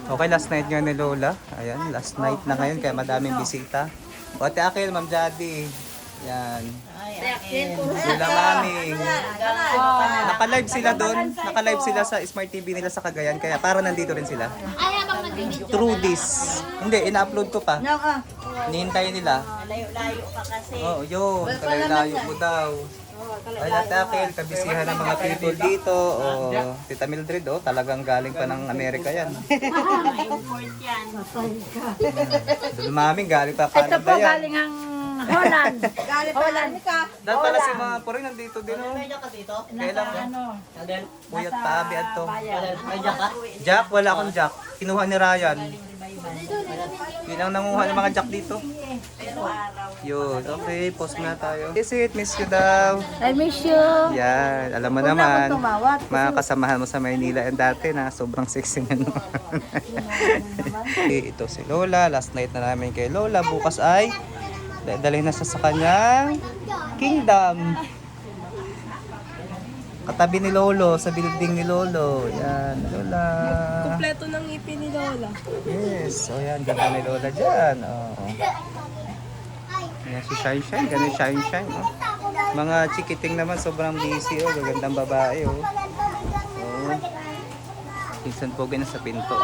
Okay, last night nga ni Lola. Ayan, last night na ngayon kaya madaming bisita. O, Ate Akil, Ma'am Jadi. Yan. Lola Maming. Naka-live sila doon. Naka-live sila sa Smart TV nila sa Cagayan. Kaya para nandito rin sila. Through this. Hindi, ina-upload ko pa. Nihintay nila. Layo-layo ka kasi. Oo, yun. Kalayo mo daw. Ay, Ate Akil, kabisihan ng mga people dito. O, Tita Mildred, talagang galing pa ng Amerika yan. Import yan. Lola Maming, galing pa Ito Canada po yan. galing ang Holland. Holland. Dahil pala si mga puring nandito din. Medyo ka dito? Kailan Ano? Puyat pa, abi ato. May jack ka? Jack, wala akong Jack. Kinuha ni Ryan. Yun ang nanguha ng mga Jack dito. Yun, okay, pause na tayo. Visit, miss you daw. I miss you. Yan, alam mo Huwag na naman, akong tumawat. mga kasamahan mo sa Maynila and dati na sobrang sexy na naman. Ito si Lola, last night na namin kay Lola. Bukas ay dalhin na siya sa kanyang kingdom. Katabi ni Lolo, sa building ni Lolo. Yan, Lola. Kompleto ng ngipin ni Lola. Yes, so yan, ganda ni Lola dyan. Oh. Yan si Shine Shine, ganun Shine Shine. Oh. Mga chikiting naman, sobrang busy. Oh. Gagandang babae. Oh. Oh. Minsan po ganun sa pinto.